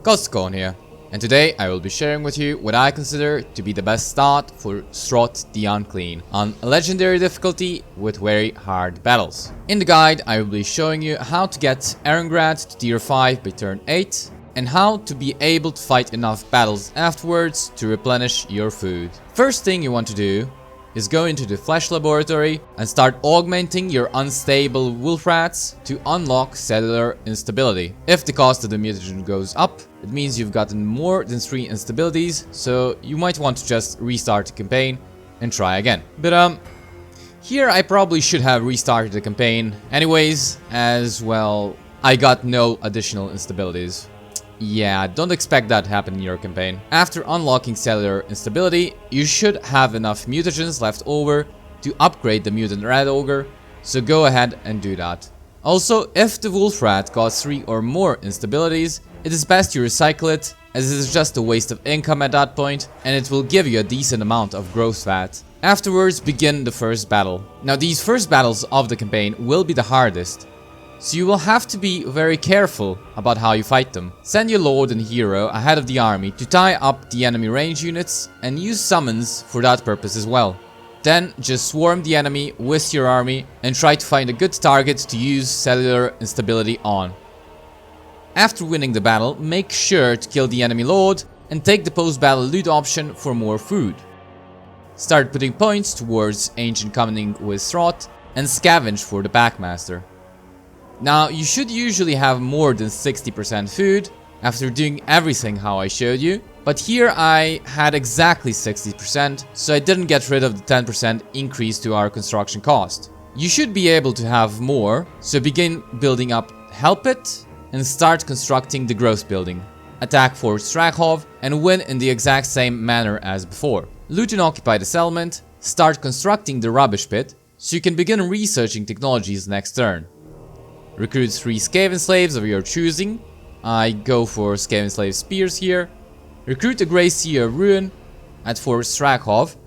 Khorne here, and today I will be sharing with you what I consider to be the best start for Throt the Unclean on a legendary difficulty with very hard battles. In the guide I will be showing you how to get Erengrad to tier 5 by turn 8 and how to be able to fight enough battles afterwards to replenish your food. First thing you want to do is go into the flesh laboratory and start augmenting your unstable wolf rats to unlock cellular instability. If the cost of the mutagen goes up, it means you've gotten more than 3 instabilities, so you might want to just restart the campaign and try again. But here I probably should have restarted the campaign anyways, as well I got no additional instabilities. Yeah, don't expect that to happen in your campaign. After unlocking cellular instability, you should have enough mutagens left over to upgrade the mutant rat ogre, so go ahead and do that. Also, if the wolf rat got 3 or more instabilities, it is best you recycle it, as it is just a waste of income at that point, and it will give you a decent amount of growth fat. Afterwards, begin the first battle. Now, these first battles of the campaign will be the hardest, so you will have to be very careful about how you fight them. Send your lord and hero ahead of the army to tie up the enemy range units and use summons for that purpose as well. Then just swarm the enemy with your army and try to find a good target to use cellular instability on. After winning the battle, make sure to kill the enemy lord and take the post-battle loot option for more food. Start putting points towards Ancient Commoning with Throt and scavenge for the Packmaster. Now, you should usually have more than 60% food after doing everything how I showed you, but here I had exactly 60%, so I didn't get rid of the 10% increase to our construction cost. You should be able to have more, so begin building up Help It and start constructing the growth building. Attack Fort Strakhov and win in the exact same manner as before. Loot and occupy the settlement, start constructing the rubbish pit, so you can begin researching technologies next turn. Recruit 3 Skaven slaves of your choosing. I go for Skaven slave spears here. Recruit a Grey Seer Ruin at Fort Strakhov.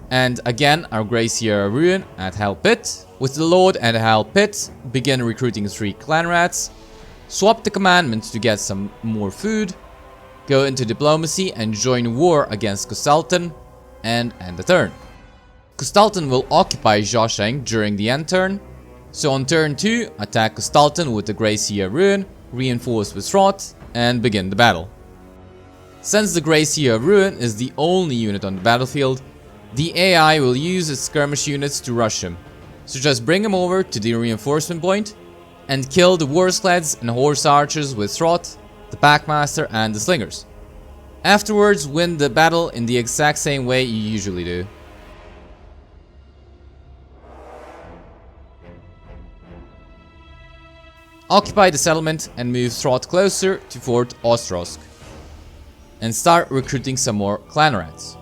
And again our Grey Seer Ruin at Hell Pit. With the Lord and Hell Pit, begin recruiting 3 clan rats. Swap the commandment to get some more food. Go into diplomacy and join war against Kostalton and end the turn. Kostalton will occupy Josheng during the end turn. So on turn 2, attack Kostalton with the Grey Seer Ruin, reinforce with Throt, and begin the battle. Since the Grey Seer Ruin is the only unit on the battlefield, the AI will use its skirmish units to rush him. So just bring him over to the reinforcement point and kill the war sleds and horse archers with Throt, the Packmaster, and the slingers. Afterwards, win the battle in the exact same way you usually do. Occupy the settlement and move Throt closer to Fort Ostrosk. And start recruiting some more clan rats.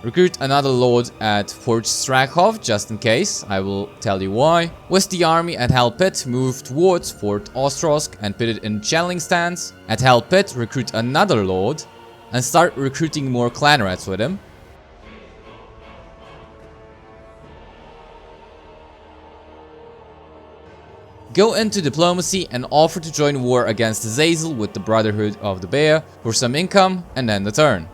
Recruit another lord at Fort Strakhov just in case, I will tell you why. With the army at Hell Pit, move towards Fort Ostrosk and put it in channeling stance. At Hell Pit, recruit another lord and start recruiting more clan rats with him. Go into diplomacy and offer to join war against Azazel with the Brotherhood of the Bear for some income and end the turn.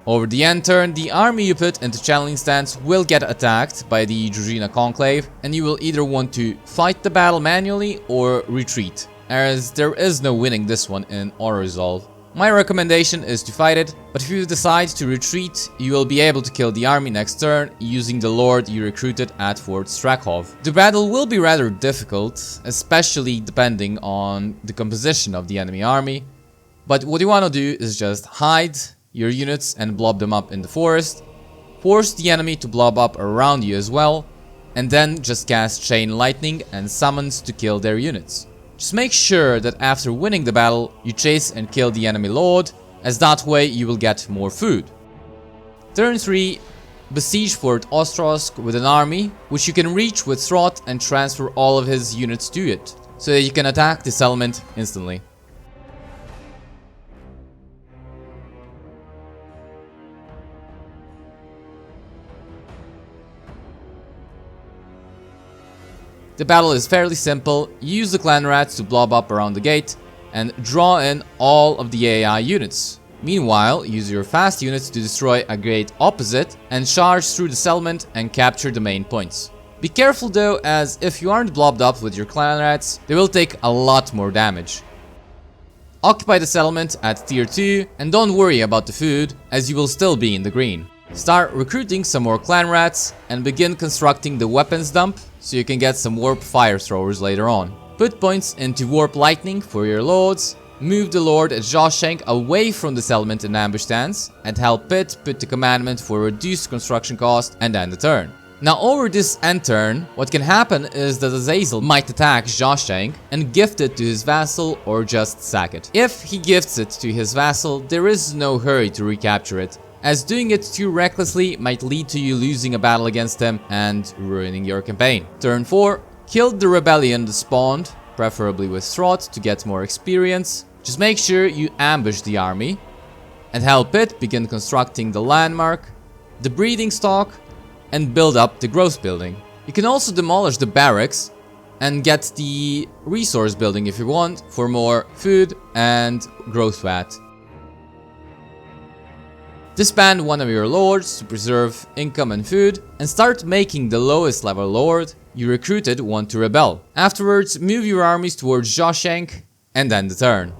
Over the end turn, the army you put into channeling stance will get attacked by the Druzhina Conclave and you will either want to fight the battle manually or retreat, as there is no winning this one in auto-resolve. My recommendation is to fight it, but if you decide to retreat, you will be able to kill the army next turn using the lord you recruited at Fort Strakhov. The battle will be rather difficult, especially depending on the composition of the enemy army, but what you want to do is just hide your units and blob them up in the forest, force the enemy to blob up around you as well, and then just cast Chain Lightning and summons to kill their units. Just make sure that after winning the battle, you chase and kill the enemy lord, as that way you will get more food. Turn 3, besiege Fort Ostrosk with an army, which you can reach with Throt and transfer all of his units to it, so that you can attack the settlement instantly. The battle is fairly simple. Use the clan rats to blob up around the gate and draw in all of the AI units. Meanwhile, use your fast units to destroy a gate opposite and charge through the settlement and capture the main points. Be careful though, as if you aren't blobbed up with your clan rats, they will take a lot more damage. Occupy the settlement at tier 2 and don't worry about the food, as you will still be in the green. Start recruiting some more clan rats and begin constructing the weapons dump so you can get some warp fire throwers later on. Put points into warp lightning for your lords. Move the lord at Jawshank away from the settlement in ambush stance and help Pit put the commandment for reduced construction cost and end the turn. Now over this end turn, what can happen is that Azazel might attack Jawshank and gift it to his vassal or just sack it. If he gifts it to his vassal, there is no hurry to recapture it, as doing it too recklessly might lead to you losing a battle against him and ruining your campaign. Turn 4, kill the rebellion that spawned, preferably with Throt to get more experience. Just make sure you ambush the army and help it begin constructing the landmark, the breeding stock, and build up the growth building. You can also demolish the barracks and get the resource building if you want for more food and growth vat. Disband one of your lords to preserve income and food and start making the lowest level lord you recruited want to rebel. Afterwards, move your armies towards Jawshank and end the turn.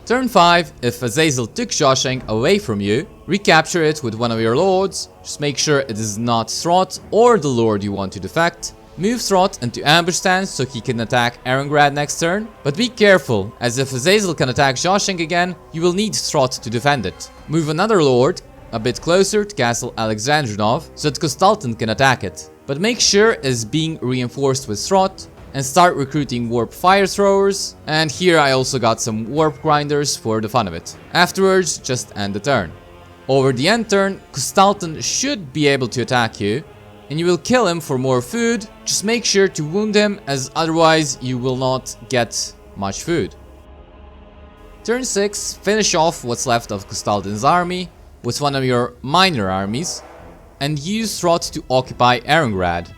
Turn 5, if Azazel took Jawshank away from you, recapture it with one of your lords. Just make sure it is not Throt or the lord you want to defect. Move Throt into ambush stance so he can attack Erengrad next turn, but be careful, as if Azazel can attack Jawshank again, you will need Throt to defend it. Move another lord a bit closer to Castle Alexandrinov so that Kostaltan can attack it, but make sure it is being reinforced with Throt and start recruiting warp fire throwers, and here I also got some warp grinders for the fun of it. Afterwards, just end the turn. Over the end turn, Kostaltan should be able to attack you, and you will kill him for more food. Just make sure to wound him, as otherwise you will not get much food. Turn 6, finish off what's left of Kostaltan's army with one of your minor armies, and use Throt to occupy Erengrad.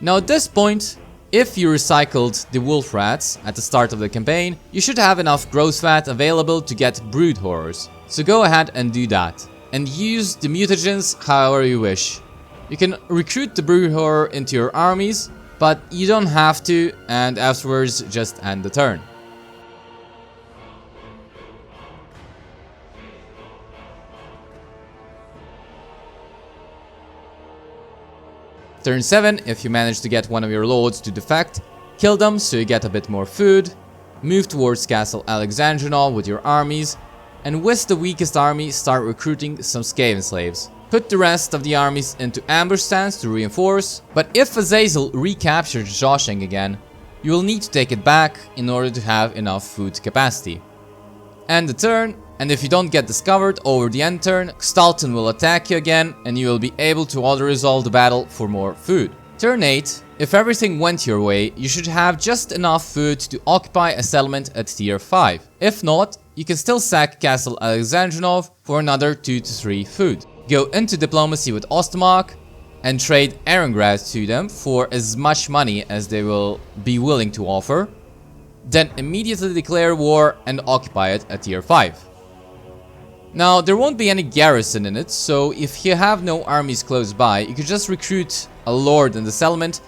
Now at this point, if you recycled the wolf rats at the start of the campaign, you should have enough growth fat available to get brood horrors. So go ahead and do that. And use the mutagens however you wish. You can recruit the brood horror into your armies, but you don't have to, and afterwards just end the turn. Turn 7, if you manage to get one of your lords to defect, kill them so you get a bit more food, move towards Castle Alexandrinov with your armies, and with the weakest army start recruiting some Skaven slaves. Put the rest of the armies into ambush stance to reinforce, but if Azazel recaptures Jawshank again, you will need to take it back in order to have enough food capacity. End the turn, and if you don't get discovered over the end turn, Kostaltan will attack you again and you will be able to auto-resolve the battle for more food. Turn 8, if everything went your way, you should have just enough food to occupy a settlement at tier 5. If not, you can still sack Castle Alexandrinov for another 2 to 3 food. Go into diplomacy with Ostermark and trade Erengrad to them for as much money as they will be willing to offer. Then immediately declare war and occupy it at tier 5. Now, there won't be any garrison in it, so if you have no armies close by, you could just recruit a lord in the settlement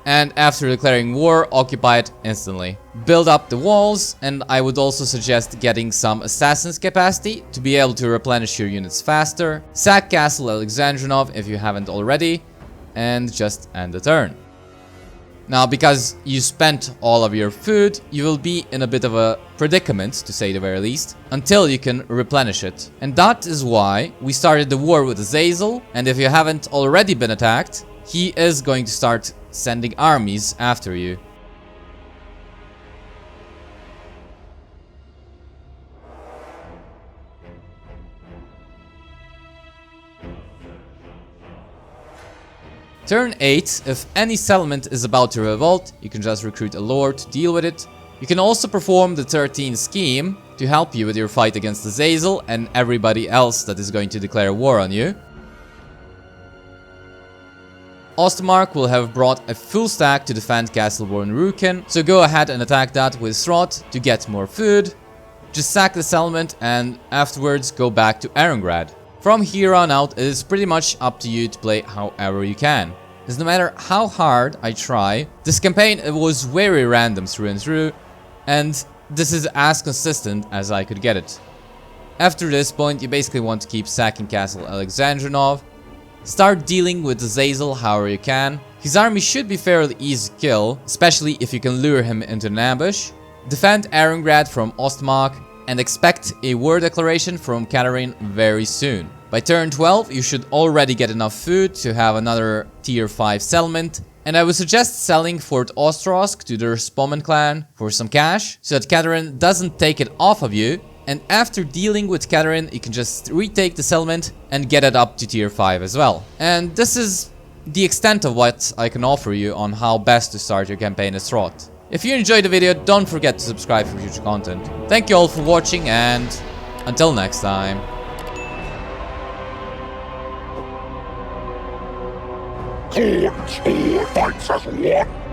and after declaring war, occupy it instantly. Build up the walls, and I would also suggest getting some assassins capacity to be able to replenish your units faster. Sack Castle Alexandrinov if you haven't already, and just end the turn. Now, because you spent all of your food, you will be in a bit of a predicament, to say the very least, until you can replenish it. And that is why we started the war with Azazel, and if you haven't already been attacked, he is going to start sending armies after you. Turn 8, if any settlement is about to revolt, you can just recruit a lord to deal with it. You can also perform the 13 scheme to help you with your fight against the Zazel and everybody else that is going to declare war on you. Ostermark will have brought a full stack to defend Castleborn Rüken, so go ahead and attack that with Throt to get more food. Just sack the settlement and afterwards go back to Erengrad. From here on out, it is pretty much up to you to play however you can. Because no matter how hard I try, this campaign it was very random through and through, and this is as consistent as I could get it. After this point, you basically want to keep sacking Castle Alexandrinov, start dealing with the Zazel however you can. His army should be fairly easy to kill, especially if you can lure him into an ambush. Defend Erengrad from Ostmark, and expect a war declaration from Katarine very soon. By turn 12, you should already get enough food to have another tier 5 settlement, and I would suggest selling Fort Ostrosk to the Spommen clan for some cash, so that Katarine doesn't take it off of you, and after dealing with Katarine, you can just retake the settlement and get it up to tier 5 as well. And this is the extent of what I can offer you on how best to start your campaign as Throt. If you enjoyed the video, don't forget to subscribe for future content. Thank you all for watching, and until next time. Khorne's horde fights as one.